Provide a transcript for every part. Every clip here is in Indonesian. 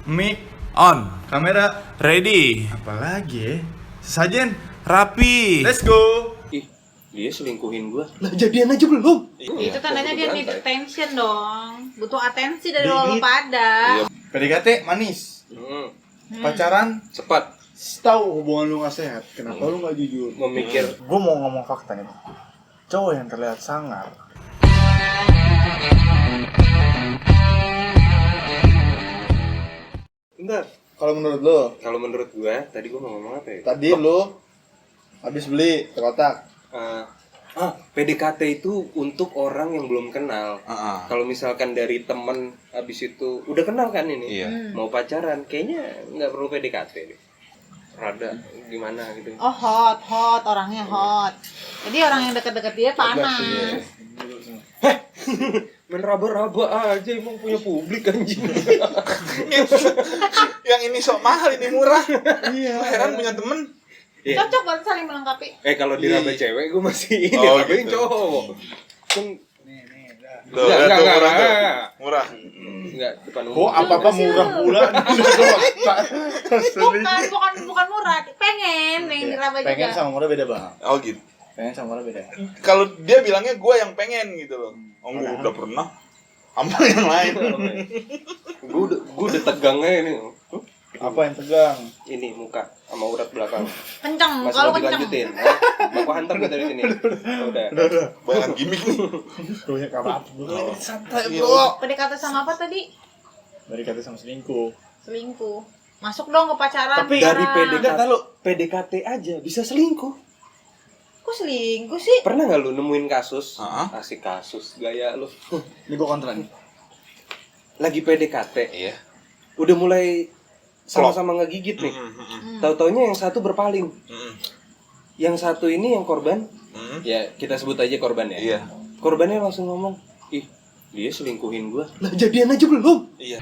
Mic On. kamera Ready. apalagi ya? Sesajen Rapi. let's go. Ih, dia selingkuhin gua. Lah jadian aja belum? Itu tandanya dia need attention dong. Butuh atensi dari Dingin. lo pada. PDKT manis, pacaran Cepat tahu hubungan lu nggak sehat, kenapa lu nggak jujur? memikir. Gue mau ngomong fakta nih, cowok yang terlihat sangar Bentar. kalau menurut lu. Kalau menurut gua, tadi gua mau ngomong apa ya? Tadi lu habis beli ke kotak. PDKT itu untuk orang yang belum kenal. Kalau misalkan dari temen habis itu udah kenal kan ini, Iya. mau pacaran, kayaknya nggak perlu PDKT deh. Rada gimana gitu. Oh hot, orangnya hot. Jadi orang yang deket-deket dia panas. Main raba-raba aja emang punya publik anjing. Yang ini sok mahal, ini murah. Iya. Heran punya temen. Iya. Cocok banget saling melengkapi. Kalau diraba cewek gue masih ini, Oh, tapi gitu. cowok. Kan Tuh, Enggak, lihat tuh, enggak, murah tuh. enggak. Murah. enggak depan Kok umum. apa-apa murah pula? Bukan murah, pengen yang diraba juga. Pengen sama murah beda bang. Oh gitu. Pengen sama murah beda. Kalau dia bilangnya gue yang pengen gitu loh. Oh, gue udah pernah. Sama yang lain. Gue udah tegangnya ini. Apa yang tegang? Ini muka sama urat belakang. Kenceng, Masih kalau mau kenceng. dilanjutin. Bapak hantar gue dari sini. Udah. Banyak gimmick nih. Banyak apa? Santai Iya. bro. PDKT sama apa tadi? Dari kata sama selingkuh. Selingkuh. Masuk dong ke pacaran. Tapi Dari sekarang. PDKT aja bisa selingkuh. Kok selingkuh sih? Pernah nggak lu nemuin kasus? Heeh. Asik kasus gaya lu. Ini gua kontra nih. Lagi PDKT. Iya. Udah mulai sama-sama ngegigit nih. Mm-mm. Tahu-taunya yang satu berpaling. Mm-mm. Yang satu ini yang korban. Mm-mm. Ya, kita sebut aja korban ya. Iya. Korbannya langsung ngomong, "Ih, dia selingkuhin gua." Lah jadian aja belum? Iya.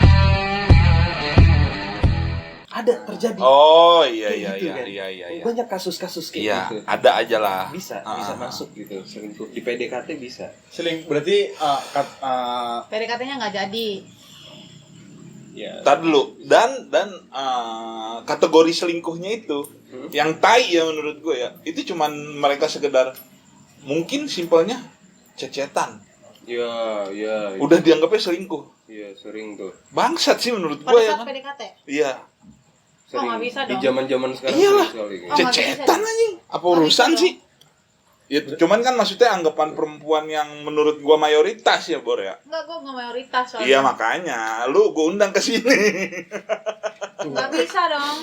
Ada terjadi. Oh iya Kayak iya gitu iya kan. iya iya. Iya. Banyak kasus-kasus kayak Iya, gitu. ada aja lah. Bisa Ah. masuk gitu selingkuh. Di PDKT bisa. Berarti PDKT-nya nggak jadi. Ya. Tar dulu. Dan kategori selingkuhnya itu yang tai ya menurut gue ya. Itu cuman mereka sekedar mungkin simpelnya cecetan. Ya. Udah dianggapnya selingkuh. Iya, sering tuh. Bangsat sih menurut gue Pada ya saat kan. PDKT. Iya. Sering. nggak bisa Di dong. zaman-zaman sekarang Iyalah. sering sekali. Oh, nggak bisa Cecetan dong. anjing. Apa Nggak urusan bisa sih? Ya, cuman kan maksudnya anggapan perempuan yang menurut gua mayoritas ya, Bor ya. Enggak, gue nggak mayoritas soalnya. Iya makanya, lu gua undang ke sini. Nggak bisa dong.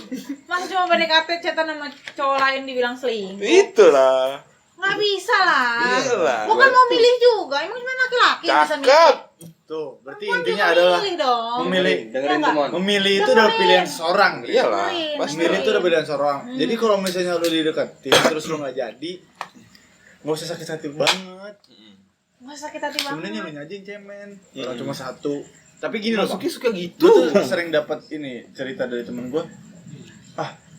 Masa cuma PDKT chatan sama cowok lain dibilang selingkuh? Itulah. Nggak bisa lah. Iyalah. Gue kan mau milih juga. Emang gimana laki-laki yang bisa Cakep. milih? tuh, berarti Perempuan intinya juga adalah milih dong. memilih. Dengerin Iya tuh, Mon. Memilih itu adalah pilihan seorang. Iyalah, Dengerin, pasti. Memilih itu adalah pilihan seorang. Jadi kalau misalnya lu dideketin terus lu nggak jadi, nggak usah sakit hati banget. Masa sakit hati banget. Sebenarnya lu aja yang cemen, orang cuma satu. Tapi gini loh, Bang. suka gitu. Gue tuh sering dapat ini cerita dari temen gue.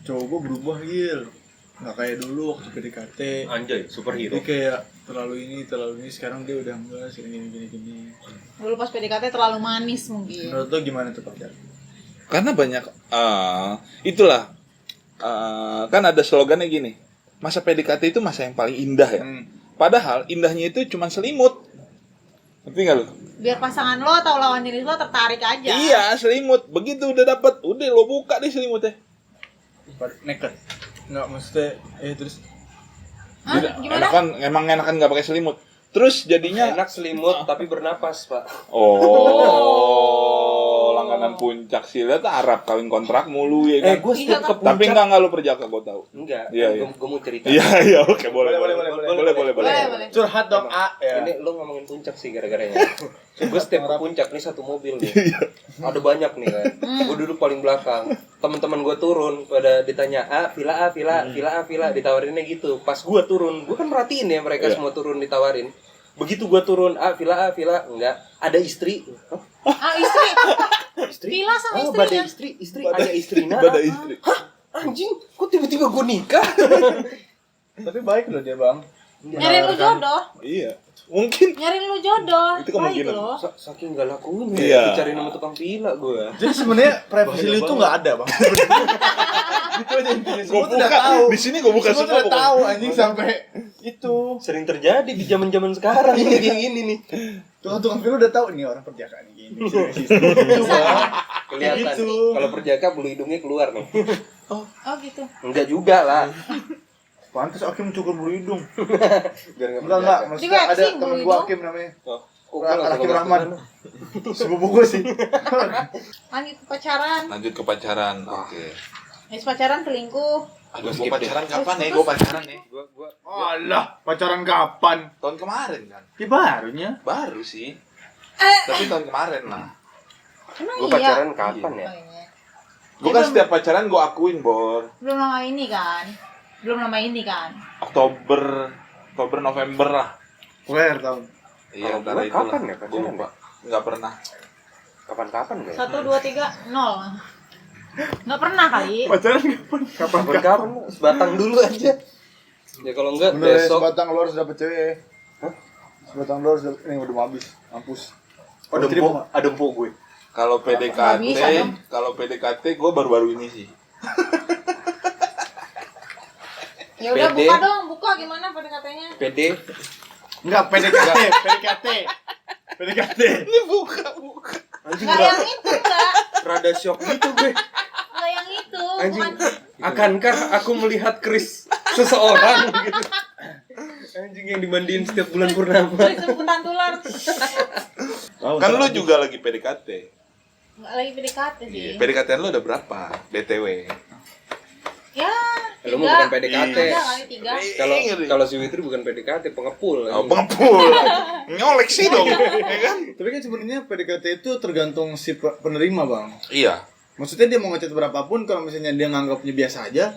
Cowok gue berubah Gil, nggak kayak dulu waktu PDKT. Anjay, superhero. Dia kayak terlalu ini. Sekarang dia udah enggak, sering gini. Dulu pas PDKT terlalu manis mungkin. Menurut lo gimana tuh pacar? Karena banyak itulah kan ada slogannya gini. Masa PDKT itu masa yang paling indah ya. Padahal indahnya itu cuma selimut. Ngerti nggak lu? Biar pasangan lo atau lawan jenis lo tertarik aja. Iya, selimut. Begitu udah dapet, udah lo buka deh selimutnya. Naked? Nggak, maksudnya terus Hah? Jadi, Gimana? emang enakan nggak pakai selimut. Terus jadinya Enak selimut tapi bernapas, Pak. langganan puncak sih, lihat Arab kawin kontrak mulu ya kan. Gue setiap ke Tapi puncak. enggak lu perjaka, gue tahu. Enggak. Iya, iya. Gue mau cerita. Iya, oke, boleh. Boleh. Boleh. curhat dong ya. Ini lo ngomongin puncak sih gara-garanya. Gue setiap ke puncak nih satu mobil nih. Ada banyak nih kan. Gue duduk paling belakang. Teman-teman gue turun pada ditanya, villa ditawarinnya gitu. Pas gue turun, gue kan merhatiin ya mereka Iya. semua turun ditawarin. Begitu gue turun, villa enggak, ada istri. Hah? Istri? Villa sama istrinya. Badai istri ada istrinya. Badai istri. Hah? Anjing, kok tiba-tiba gue nikah? Tapi baik loh dia bang. Nyariin lu jodoh. Iya. Mungkin Nyariin lu jodoh. Itu kemungkinan. Loh. Saking gak lakuin Iya. dicari nama tukang pila gue. Jadi sebenarnya privacy lu itu nggak ada bang. Gitu aja intinya. Semua tuh udah tahu. Di sini gue buka Semua tuh semua. udah tahu anjing sampai itu. Sering terjadi di zaman-zaman sekarang ini kayak gini nih. Tukang film udah tahu ini orang perjaka nih gini. Kelihatan. Gitu. Kalau perjaka bulu hidungnya keluar nih. Oh gitu. Enggak juga lah. Pantes Hakim cukur bulu hidung. Biar Enggak, perjaka. maksudnya ada Di-waxing temen bulu gua hidung. Hakim namanya. Oh, gua langsung Hakim ke Rahman. sana. Sepupu gua sih. Lanjut ke pacaran. Lanjut ke pacaran. Oke. Habis pacaran selingkuh. Aduh, Skip gue pacaran kapan nih? Gue pacaran nih. Gua Alah, pacaran kapan? Tahun kemarin kan. Ya barunya. Baru sih. Tapi tahun kemarin lah. Emang gua iya. pacaran kapan ya? Oh, iya. Gue kan setiap pacaran gue akuin, Bor. Belum lama ini kan. Belum lama ini kan. Oktober, November lah. Where tahun? Iya, Kalau antara gua itu kapan ya lah. Gue pacaran lupa. Nggak pernah. Kapan-kapan gue? 1, 2, 3, 0. Nggak pernah kali. Pacaran kapan? Kapan-kapan sebatang dulu aja. Ya kalau enggak Bener ya, besok. sebatang lu harus dapet cewek ya. Hah? Sebatang lu harus dapet, ini udah mau habis, mampus. Oh, ada empuk gue. Kalau Nggak PDKT, bisa dong. kalau PDKT gue baru-baru ini sih. Ya udah PD. buka dong, buka gimana PDKT-nya? PD Enggak, PDKT. Ini buka. anjing Enggak yang itu enggak. rada shock gitu gue. Enggak yang itu. Anjing. Bukan. Akankah aku melihat keris seseorang gitu? Anjing yang dimandiin setiap bulan purnama. Sebutan tular. Kan lu juga lagi PDKT. Enggak lagi PDKT sih. Iya, PDKT lu udah berapa? BTW. Ya, Lu mau 3. bukan PDKT. Ada kali 3. Kalau si Witri bukan PDKT, pengepul. Oh, anjing. pengepul. Nyolek sih dong, ya kan? Tapi kan sebenarnya PDKT itu tergantung si penerima, Bang. Iya. Maksudnya dia mau ngechat berapapun, kalau misalnya dia nganggapnya biasa aja,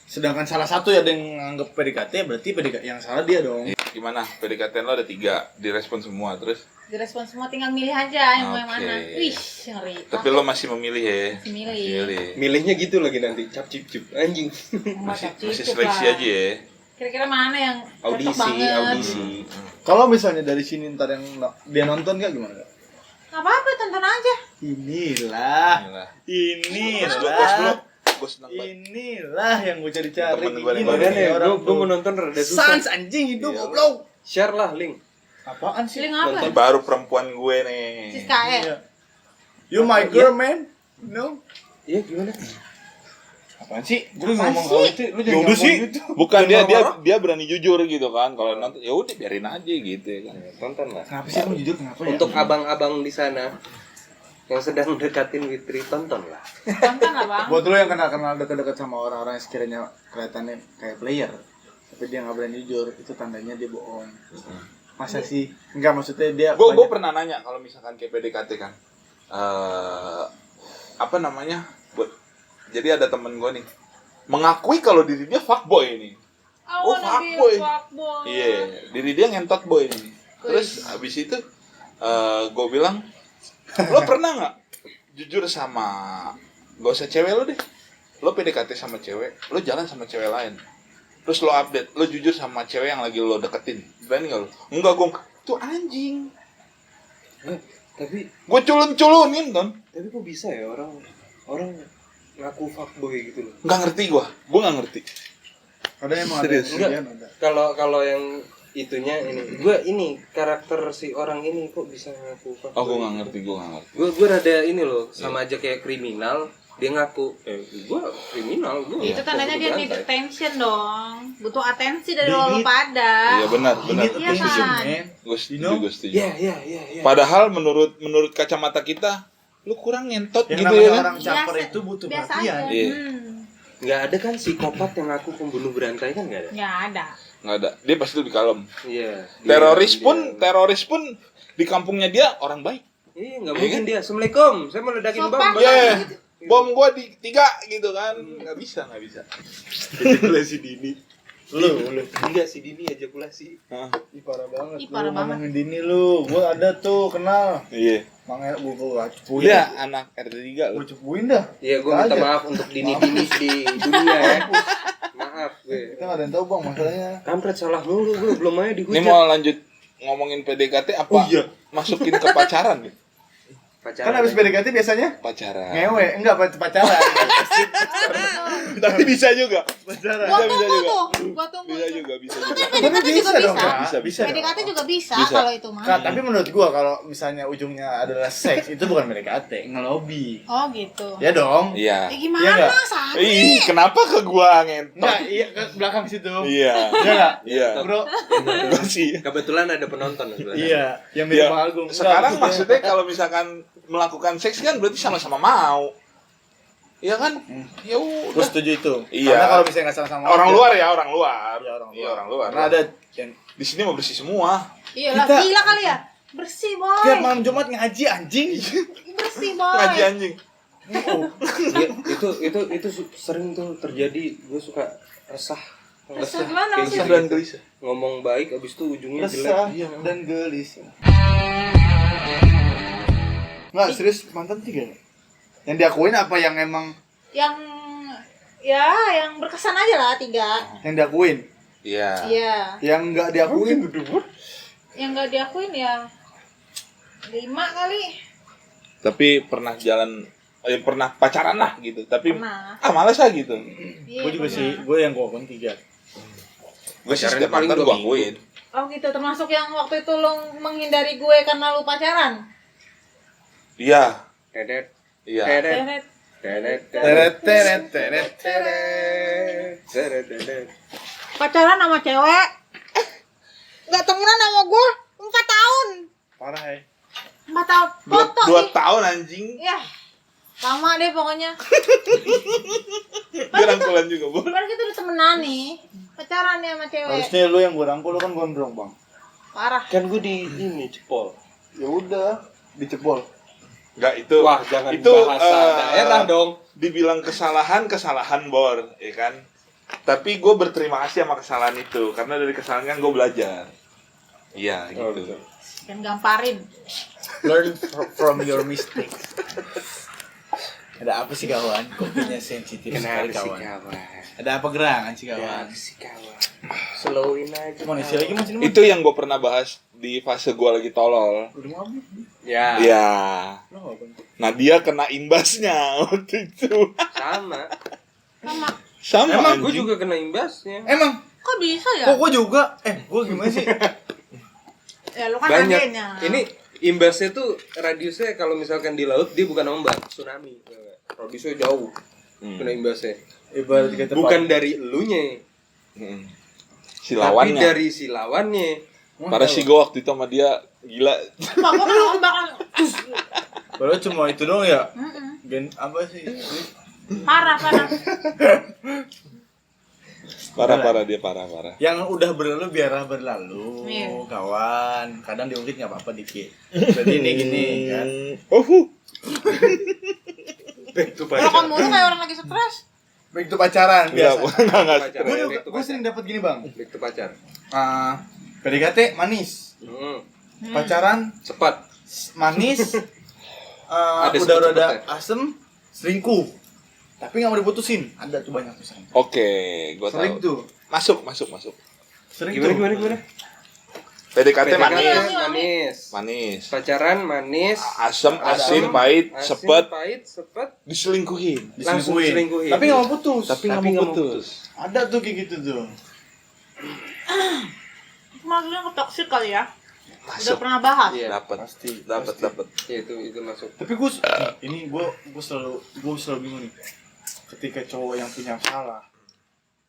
sedangkan salah satu ya yang nganggap PDKT, berarti PDKT yang salah dia dong. Gimana? PDKT lo ada 3, direspon semua terus. Direspon semua, tinggal milih aja yang mau yang Oke. mana. Wih, ngeri. Tapi lo masih memilih ya? Masih milih. Milihnya gitu lagi nanti, cap cip cip anjing. Masih Cukup seleksi lah. aja ya. Kira-kira mana yang cocok banget? Kalau misalnya dari sini ntar yang dia nonton nggak gimana? Nggak apa-apa, tonton aja. Inilah. Inilah. Gue senang banget. Inilah yang gue cari-cari. Temen gua nih, Ini Makanya nih orang gue mau nonton rada susah. Sans anjing hidup Iya. goblok. Share lah link. Apaan sih? Feeling apa? Ini baru perempuan gue nih. Siskae. Iya. You my girl, man. No. Iya gimana? Apaan sih? Apaan Gue ngomong sih? hal itu, lu jangan Yaudah ngomong sih. gitu. Bukan dia marah-marah. dia berani jujur gitu kan. Kalau nonton ya udah biarin aja gitu ya kan. Tonton lah. Kenapa sih lu jujur kenapa ya? Untuk abang-abang di sana yang sedang deketin Witri, tonton lah. Tonton lah, Bang. Buat lu yang kenal-kenal dekat-dekat sama orang-orang yang sekiranya kelihatannya kayak player, tapi dia nggak berani jujur, itu tandanya dia bohong. Masa sih? Enggak, maksudnya dia Gue banyak- pernah nanya kalau misalkan kayak PDKT kan. Apa namanya? Jadi ada temen gue nih mengakui kalau diri dia fuckboy nih. Oh, fuckboy. fuckboy. Iya, diri dia ngentot boy nih. Terus habis itu gue bilang, lo pernah nggak jujur sama, gak usah cewek lo deh, lo PDKT sama cewek, lo jalan sama cewek lain, terus lo update, lo jujur sama cewek yang lagi lo deketin, berani nggak lo? Enggak, gue tuh anjing, Tapi gue culun-culunin kan, tapi kok bisa ya orang ngaku fuckboy gitu loh. nggak ngerti gue nggak ngerti. ada emang Serius? ada yang ada. Kalau yang itunya ini karakter si orang ini kok bisa ngaku fuckboy. Oh, gue nggak ngerti. Gue rada ini loh, sama aja kayak kriminal, dia ngaku gue kriminal, gue Itu tandanya dia need berantai. attention dong. Butuh atensi dari lo pada. Iya benar. Iya kan? Gue setuju. Iya. Padahal menurut kacamata kita, lu kurang ngentot Yang gitu namanya ya kan? orang caper Biasa- itu butuh Biasa perhatian. aja. Iya. Nggak ada kan psikopat yang ngaku pembunuh berantai kan nggak ada. Nggak ada. Nggak ada. Dia pasti lebih kalem. Iya. Teroris pun di kampungnya dia orang baik. Iya nggak mungkin dia. Assalamualaikum, saya mau ledakin bom. Sopan. Iya. Bom gua di 3 gitu kan. Nggak bisa. Ejakulasi dini. Lu Enggak si dini ejakulasi. Hah, Ih, parah banget. Ih, parah lu banget. ngomongin Dini lu. Gua ada tuh kenal. iya. Makanya gua cepuin. Dia anak RT3 Gua lu. cepuin dah. Iya, gue minta Aja. maaf untuk dini-dini di dunia ya. Maaf, Kita nggak ada yang tahu bang masalahnya. Kampret salah mulu gue belum aja Ini dihujat. mau lanjut ngomongin PDKT apa? Oh, iya. Masukin ke pacaran nih? Kan habis PDKT biasanya Pacaran. ngewe, enggak pacaran. Tapi bisa juga. Pacaran. Gua bisa tunggu juga. tuh. Gua tunggu. Bisa juga, bisa juga. PDKT juga bisa dong, bisa. Kak. Bisa dong. PDKT juga bisa Bisa. kalau itu mah. Kak, tapi menurut gua kalau misalnya ujungnya adalah seks itu bukan PDKT, ngelobi. Oh gitu. Ya dong. Iya. Eh Iya gimana nggak? sakit? Ih, kenapa ke gua ngentot? Enggak, iya ke belakang situ. Iya. Iya enggak? Iya. Bro. Gua sih. Kebetulan ada penonton sebenarnya. Iya, yang Ya, mirip Bang Agung. sekarang Enggak, maksudnya kalau misalkan melakukan seks kan berarti sama-sama mau. Iya kan? Ya gue udah. setuju itu. Iya. Karena kalau misalnya nggak sama-sama Orang aja. luar ya, orang luar. Iya, orang luar. Iya, orang luar. Karena ada yang Di sini mau bersih semua. Iyalah, Kita- gila kali ya. Bersih boy. tiap malam Jumat ngaji anjing. Bersih boy. Ngaji anjing. Iya, itu sering tuh terjadi. Gue suka resah. Resah gimana Kayak maksudnya? gitu. Dan gelisah. Ngomong baik abis itu ujungnya Resah jelek. dan gelisah. Nggak, serius mantan 3 ya? Yang diakuin apa yang emang Yang ya yang berkesan aja lah 3. yang diakuin? Iya. Iya. Yang nggak diakuin? Yang nggak diakuin ya 5 kali. Tapi pernah jalan pernah pacaran lah gitu. Tapi Pernah. males lah gitu. Iya, Gue juga pernah. sih, gue yang gue akuin 3. Gue sih Pacarannya setiap paling mantan 2 gue minggu. akuin. Oh gitu, termasuk yang waktu itu lo menghindari gue karena lu pacaran. Iya. Tedet. Iya. Tedet. Teret. Tedet. Teret, teret, teret. Tedet. Tedet. Pacaran sama cewek. Nggak temenan sama gue 4 tahun. Parah ya. 4 tahun. Foto Dua nih. tahun anjing. Ya. Lama deh pokoknya. Dia rangkulan juga, Bu. Kan kita udah temenan nih. Pacaran nih sama cewek. Harusnya lu yang gue rangkul, lu kan gondrong bang. Parah. Kan gue di ini cepol. Ya udah, dicepol. Enggak itu. Wah, jangan itu bahasa daerah dong. Dibilang kesalahan Bor, ya kan? Tapi gue berterima kasih sama kesalahan itu karena dari kesalahan kan gue belajar. Iya, Oh, gitu. betul. Dan gamparin. Learn from your mistakes. Ada apa sih kawan? Kopinya sensitif sekali Kenapa sih kawan. kawan? Ada apa gerangan sih kawan? Kenapa sih kawan? Slowin aja. Mau isi lagi masih Itu yang gue pernah bahas di fase gue lagi tolol. Udah mabuk. Ya. Iya. Lo nggak bentuk. Nah dia kena imbasnya waktu itu. Sama. Sama. Sama Emang Gue anjing. juga kena imbasnya. Emang? Kok bisa ya? Kok gue juga? Gue gimana sih? Ya lu kan Banyak. adenya. Ini imbasnya tuh radiusnya kalau misalkan di laut dia bukan ombak, tsunami. Radiusnya jauh. Kena imbasnya. Ibarat kata Bukan dari elunya, Mm. Si tapi lawannya. dari si lawannya. Parah sih gue waktu itu sama dia gila. Pak, gua kena ombakan. Padahal cuma itu doang ya. Mm-mm. Gen apa sih? Parah. Parah dia parah. Yang udah berlalu biarlah berlalu, Iya. kawan. Kadang diungkit nggak apa-apa dikit. Jadi ini gini kan. Itu Kalau mulu kayak orang lagi stres. Baik itu pacaran biasa. Enggak. Pacar, Gue back to sering pacar. dapat gini bang. Back to pacar. PDKT manis, pacaran Cepat. manis, Ada udah cepet-cepetnya. asem, selingkuh. Tapi nggak mau diputusin. Ada tuh banyak tuh sering. Oke, gue Sering tahu. tuh. Masuk. Sering Gimana? tuh. PDKT manis. manis. Manis. Pacaran manis. Asam, asin, Asam, pahit, asin, sepet, pahit, sepet. diselingkuhin. Langsung diselingkuhin. Tapi nggak mau putus. Tapi nggak mau putus. Ada tuh kayak gitu tuh. Maksudnya ketoksik kali ya. Udah Masuk. pernah bahas. Iya. Dapat. Pasti. Ya, itu masuk. Tapi gue selalu bingung nih. Ketika cowok yang punya salah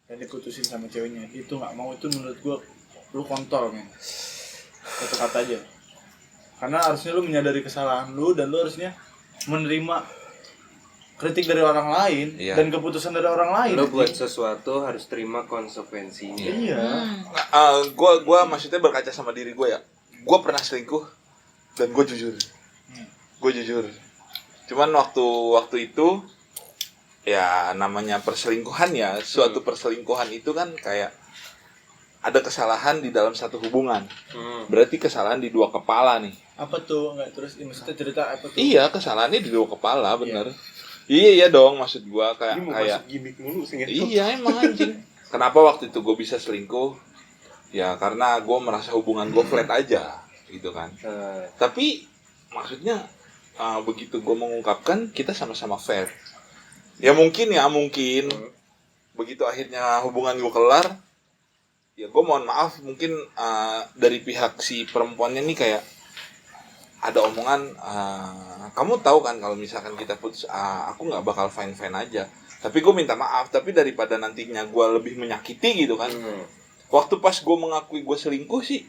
dan diputusin sama ceweknya, itu nggak mau, itu menurut gue lu kontol men. Satu kata aja. Karena harusnya lu menyadari kesalahan lu dan lu harusnya menerima kritik dari orang lain Iya. dan keputusan dari orang lain. Lo buat sesuatu harus terima konsekuensinya. Iya. Gua maksudnya berkaca sama diri gue ya. Gue pernah selingkuh dan gue jujur. Cuman waktu itu ya namanya perselingkuhan ya, suatu perselingkuhan itu kan kayak ada kesalahan di dalam satu hubungan. Berarti kesalahan di dua kepala nih. Apa tuh? Enggak terus maksudnya cerita apa tuh? Iya, kesalahannya di dua kepala, bener. Iya dong, maksud gua kayak Ini mau kayak masuk gimmick mulu sih. iya emang anjing. kenapa waktu itu gue bisa selingkuh? Ya karena gue merasa hubungan gue flat aja, gitu kan. Tapi maksudnya begitu gue mengungkapkan kita sama-sama fair. Ya mungkin begitu akhirnya hubungan gue kelar, ya gue mohon maaf mungkin dari pihak si perempuannya nih kayak ada omongan, kamu tahu kan kalau misalkan kita putus, aku nggak bakal fine aja. Tapi gue minta maaf. Tapi daripada nantinya gue lebih menyakiti gitu kan. Waktu pas gue mengakui gue selingkuh sih,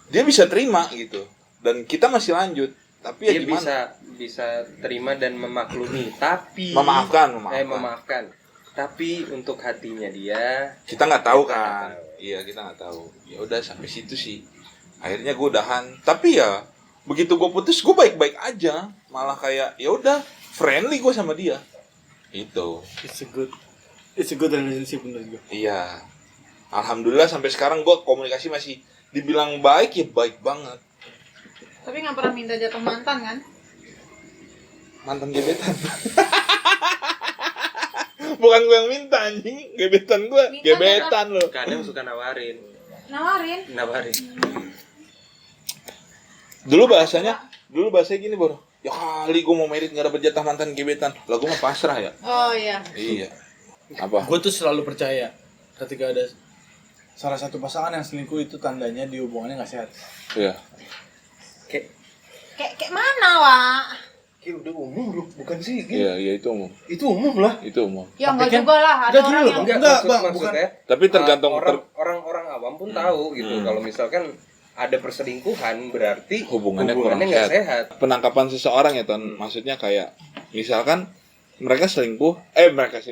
dia bisa terima gitu. Dan kita masih lanjut. Tapi ya dia gimana? bisa terima dan memaklumi. Tapi memaafkan. Tapi untuk hatinya dia kita nggak tahu kita kan. nggak tahu. Iya kita nggak tahu. Ya udah sampai situ sih. Akhirnya gue udahan. Tapi ya begitu gue putus gue baik-baik aja, malah kayak ya udah friendly gue sama dia itu. It's a good relationship menurut gue. Iya, alhamdulillah sampai sekarang gue komunikasi masih dibilang baik ya baik banget. Tapi nggak pernah minta jatuh mantan kan? Mantan gebetan. Bukan gue yang minta anjing, gebetan gue, Minta gebetan lo. kadang suka nawarin. Nawarin. Dulu bahasanya gini Bor. Ya kali gue mau merit nggak dapet jatah mantan gebetan. Lah gue mah pasrah ya. Oh iya. Iya. Apa? Gue tuh selalu percaya ketika ada salah satu pasangan yang selingkuh itu tandanya di hubungannya nggak sehat. Iya. Kayak mana, Wak? Kayak udah umum bro, bukan sih? Iya itu umum. Itu umum lah. Itu umum. Ya Tapi enggak kan- juga lah, ada Enggak, gini orang loh, yang Bang. Enggak, Bang, maksudnya. Tapi tergantung orang-orang awam pun tahu gitu. Kalau misalkan ada perselingkuhan berarti hubungannya kurang nggak sehat. sehat. Penangkapan seseorang ya Ton, maksudnya kayak misalkan mereka selingkuh,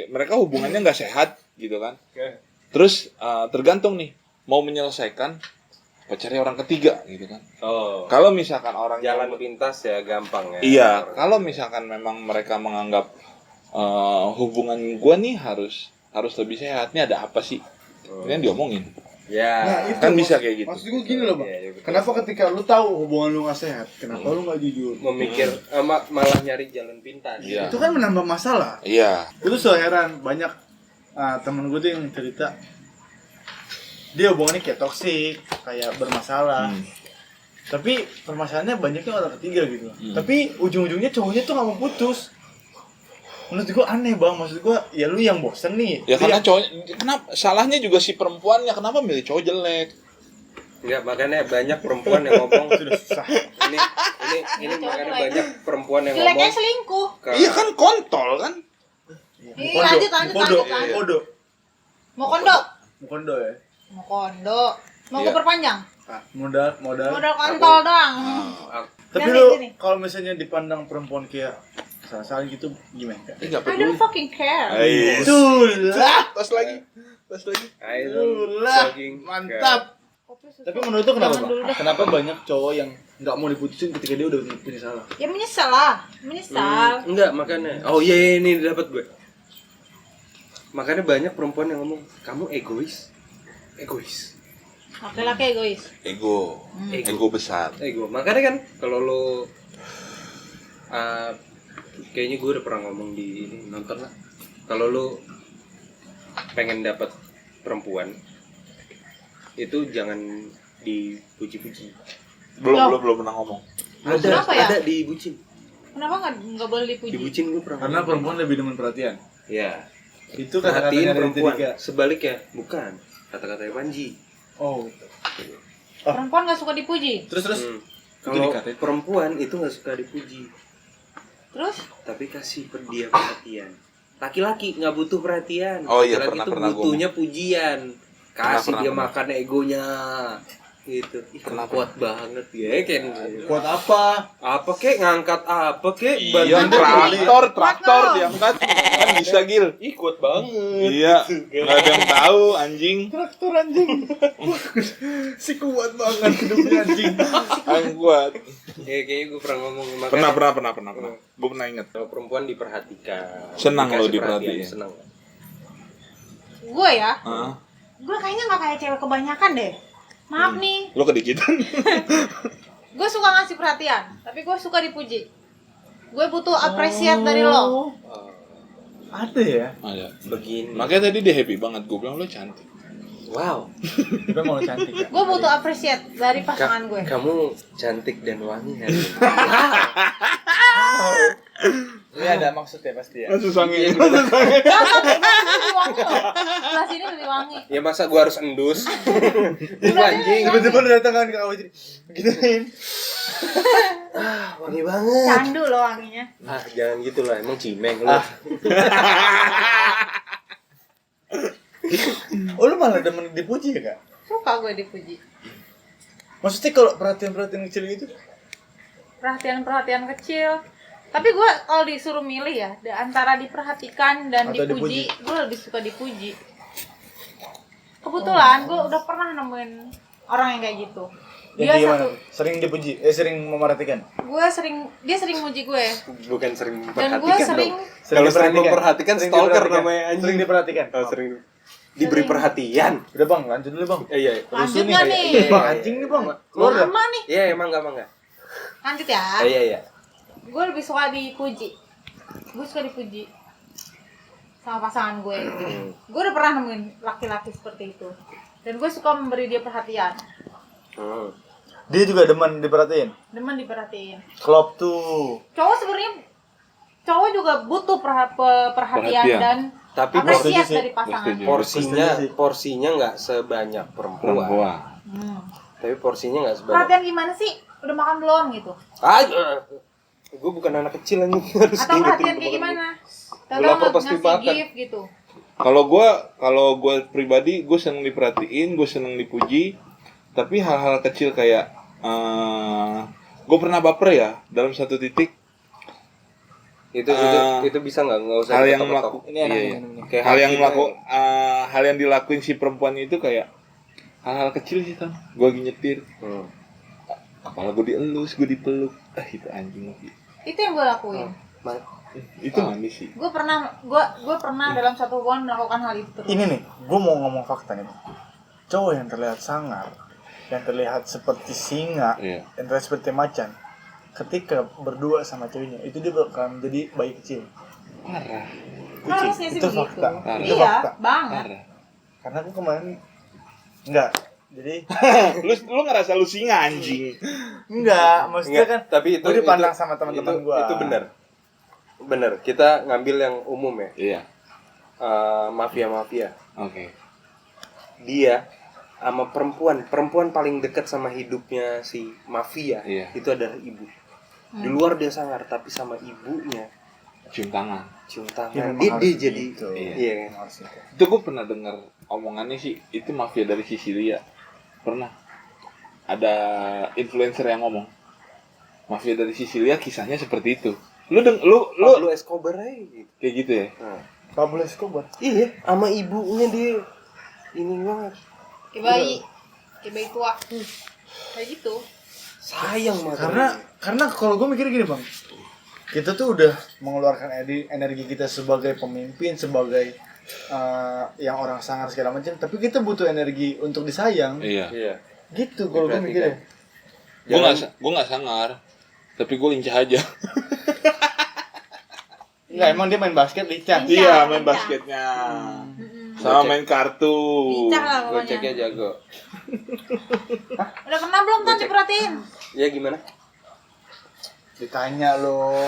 mereka hubungannya nggak sehat gitu kan. Terus tergantung nih mau menyelesaikan apa cari orang ketiga gitu kan. Oh. Kalau misalkan orang Jalan pintas ya gampang ya. iya, kalau misalkan memang mereka menganggap hubungan gua nih harus lebih sehat, nih ada apa sih? Ini yang diomongin. Ya. Nah, itu Kan bisa kayak gitu. Maksud gue gini loh bang. Iya, iya, betul. Kenapa ketika lu tahu hubungan lu nggak sehat, kenapa lu nggak jujur? Memikir malah nyari jalan pintas. Iya. Itu kan menambah masalah. Iya. Itu so heran banyak temen gue tuh yang cerita dia hubungannya kayak toksik, kayak bermasalah. Tapi permasalahannya banyaknya orang ketiga gitu. Tapi ujung-ujungnya cowoknya tuh nggak mau putus. Menurut gue aneh bang, maksud gue ya lu yang bosen nih. Ya Lu karena yang- cowok, kenapa salahnya juga si perempuannya, kenapa milih cowok jelek? Enggak, makanya banyak perempuan yang ngomong sudah susah. ini makanya banyak perempuan yang jeleknya ngomong selingkuh. Iya kan kontol kan? Ih, lanjut. Kondo. Mau kondo? Kondo ya. Mau kondo. Mau Iya. gue perpanjang? Modal. Modal kontol doang. Tapi Ganti lu sini. kalau misalnya dipandang perempuan kayak salah-salah gitu gimana? Enggak I don't fucking care. Tuh lah. Tas lagi. I Tuh don't lah. fucking Mantap. Kopi susu. Tapi menurut lu kenapa Jangan bang? dulu dah. Kenapa banyak cowok yang nggak mau diputusin ketika dia udah punya salah? Ya menyesal lah. Menyesal. Enggak, makanya. Oh iya, ini dapat gue. Makanya banyak perempuan yang ngomong, "Kamu egois." Egois. Laki-laki egois. Ego besar. Ego. Makanya kan kalau lo kayaknya gue udah pernah ngomong di ini, nonton lah. Kalau lo pengen dapat perempuan itu jangan dipuji-puji. Belum pernah ngomong. Kenapa ya? Ada di bucin. Kenapa nggak boleh dipuji? Di bucin gue pernah. Karena ngomong. perempuan lebih demen perhatian. Ya. Itu Perhatiin kata-katanya dari perempuan. tiga. Sebaliknya, bukan. Kata-katanya Panji. Oh. Perempuan nggak suka dipuji. Terus. Kalau dikatain. perempuan itu nggak suka dipuji, Terus? tapi kasih dia perhatian. Laki-laki nggak butuh perhatian. Oh iya, Laki-laki pernah itu butuhnya pujian. Kasih dia Pernah. makan egonya. Gitu. Ih, Kenapa? kuat banget ya kan. Kuat apa? Apa kek ngangkat apa kek Iya, bantuin traktor diangkat kan bisa Gil. Ih kuat banget. Iya, nggak ada yang tahu anjing. Traktor anjing. Si kuat banget hidupnya anjing. Ang kuat. Kayaknya gue pernah ngomong makanya Pernah. Gue pernah inget. kalau perempuan diperhatikan. Senang lo Dikasih diperhatiin. perhatian, senang. Gue ya? Hah? Gue kayaknya nggak kayak cewek kebanyakan deh. Maaf nih. Lo kedikitan. Gue suka ngasih perhatian, tapi gue suka dipuji. Gue butuh appreciate dari lo. Ada ya. Ada. Begini. Makanya tadi dia happy banget. Gue bilang lo cantik. Wow. Kita mau cantik ya. Gue butuh appreciate dari pasangan gue. Kamu cantik dan wangi hari ini. Ini ada maksudnya pasti ya. Masuk sange. Lebih wangi loh. Sebelah sini lebih wangi. Ya masa gua harus endus? Itu anjing. Tiba-tiba lu datang kan ke kawin gituin. Wangi banget. Candu loh wanginya. Ah, jangan gitu lah, emang cimeng lu. Oh lu malah demen dipuji ya kak? Suka gue dipuji. Maksudnya kalau perhatian kecil gitu? Perhatian kecil. Tapi gue kalau disuruh milih ya, antara diperhatikan dan Atau dipuji, gue lebih suka dipuji. Kebetulan gue udah pernah nemuin orang yang kayak gitu. Dia Yang gimana? satu, Sering dipuji? Sering memerhatikan? dia sering muji gue. Bukan sering Dan gue memperhatikan sering, dong. Kalau sering memperhatikan Sering stalker diperhatikan. namanya anjing. Sering diperhatikan? Oh, sering diberi perhatian. Udah bang, lanjut dulu bang. Iya. lanjut nih. gak nih? Iya. Bang anjing nih bang. Keluar dah. Lama nih. Iya, emang enggak. Lanjut ya. Iya. Gue lebih suka dipuji. Gue suka dipuji sama pasangan gue. Gue udah pernah nemuin laki-laki seperti itu. Dan gue suka memberi dia perhatian. Dia juga demen diperhatiin. Demen diperhatiin. Klop tuh. Cowok sebenarnya juga butuh perhatian Perhatian. dan Tapi apresiasi setuju dari sih. pasangan. porsinya nggak sebanyak perempuan. Hmm. Tapi porsinya nggak sebanyak. Perhatian gimana sih? Udah makan belum gitu? Gue bukan anak kecil anjing. Harus Atau diingetin perhatian kayak ke gimana? Gua lapar Tahu pasti ngasih makan. gift gitu. Kalau gue pribadi, gue seneng diperhatiin, gue seneng dipuji. Tapi hal-hal kecil kayak gue pernah baper ya dalam satu titik. Itu bisa nggak usah Hal yang diketok-ketok. Ini enak iya. ini. Kayak hal yang hati hal yang dilakuin si perempuan itu kayak hal-hal kecil sih kan. Gue lagi nyetir, kepala gue dielus, gue dipeluk. Itu anjing lagi. Itu yang gue lakuin. Itu manis sih. Gue pernah dalam satu hubungan melakukan hal itu terus. Ini nih, gue mau ngomong fakta nih. Cowok yang terlihat sangar, yang terlihat seperti singa, Iya. yang terlihat seperti macan, ketika berdua sama ceweknya, itu dia bakal menjadi bayi kecil. Parah. Harusnya sih Itu begitu. fakta. Parah. Itu Iya, fakta. banget. Parah. Karena aku kemarin enggak. Jadi lu ngerasa lu singa anjing. enggak, maksudnya Enggak, kan tapi itu gue dipandang itu- sama teman-teman gue. Itu benar. Kita ngambil yang umum ya. Iya. Mafia. Oke. Dia sama perempuan paling dekat sama hidupnya si mafia. Iya. Itu adalah ibu. Di luar dia sangar, tapi sama ibunya Cium tangan. cium Ya, tangan. memang Dia harus jadi gitu. iya. Memang harus gitu. Itu gue pernah dengar omongannya sih, itu mafia dari Sisilia. Pernah. Ada influencer yang ngomong. Mafia dari Sisilia kisahnya seperti itu. Lu Pablo Escobar aja gitu. kayak gitu ya? Nah. Pablo Escobar. Iya, sama ibunya dia ini banget. Kayak bayi tua. Kayak gitu. Sayang banget. Karena kalau gue mikir gini bang, kita tuh udah mengeluarkan energi kita sebagai pemimpin, sebagai yang orang sangar segala macam, tapi kita butuh energi untuk disayang. Iya. Iya. Gitu kalau gue mikirnya. Gue nggak sangar, tapi gue lincah aja. Enggak, emang dia main basket lincah. Lincah. Iya, main lincah. basketnya. Mm-mm. Sama main kartu. Lincah lah pokoknya. Goceknya jago. Udah pernah belum kan diperhatiin? Ya gimana? Ditanya loh.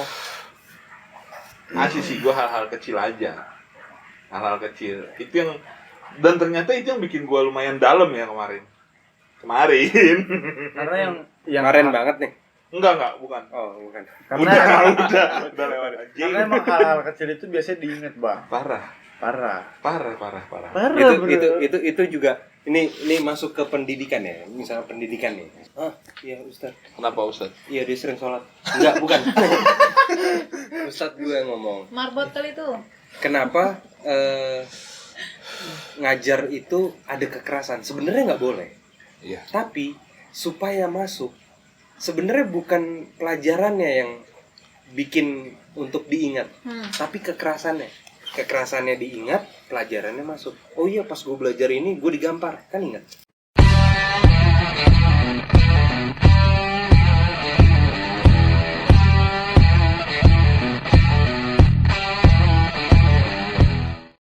Asli sih gue hal-hal kecil aja. Hal-hal kecil. Itu yang dan ternyata itu yang bikin gue lumayan dalam ya kemarin. Karena yang Kemarin banget nih. Enggak, bukan. Oh, bukan. Karena Udah lewat. karena emang hal-hal kecil itu biasanya diinget bang. Parah. Parah. Itu juga ini masuk ke pendidikan ya. Misalnya pendidikan nih. Iya Ustaz. Kenapa Ustaz? Iya dia sering sholat. Enggak, bukan. Ustaz gue yang ngomong. Marbot kali itu. Kenapa ngajar itu ada kekerasan? Sebenarnya nggak boleh. Iya. Tapi supaya masuk, sebenarnya bukan pelajarannya yang bikin untuk diingat, tapi kekerasannya. Kekerasannya diingat, pelajarannya masuk. Oh iya, pas gue belajar ini gue digampar, kan ingat.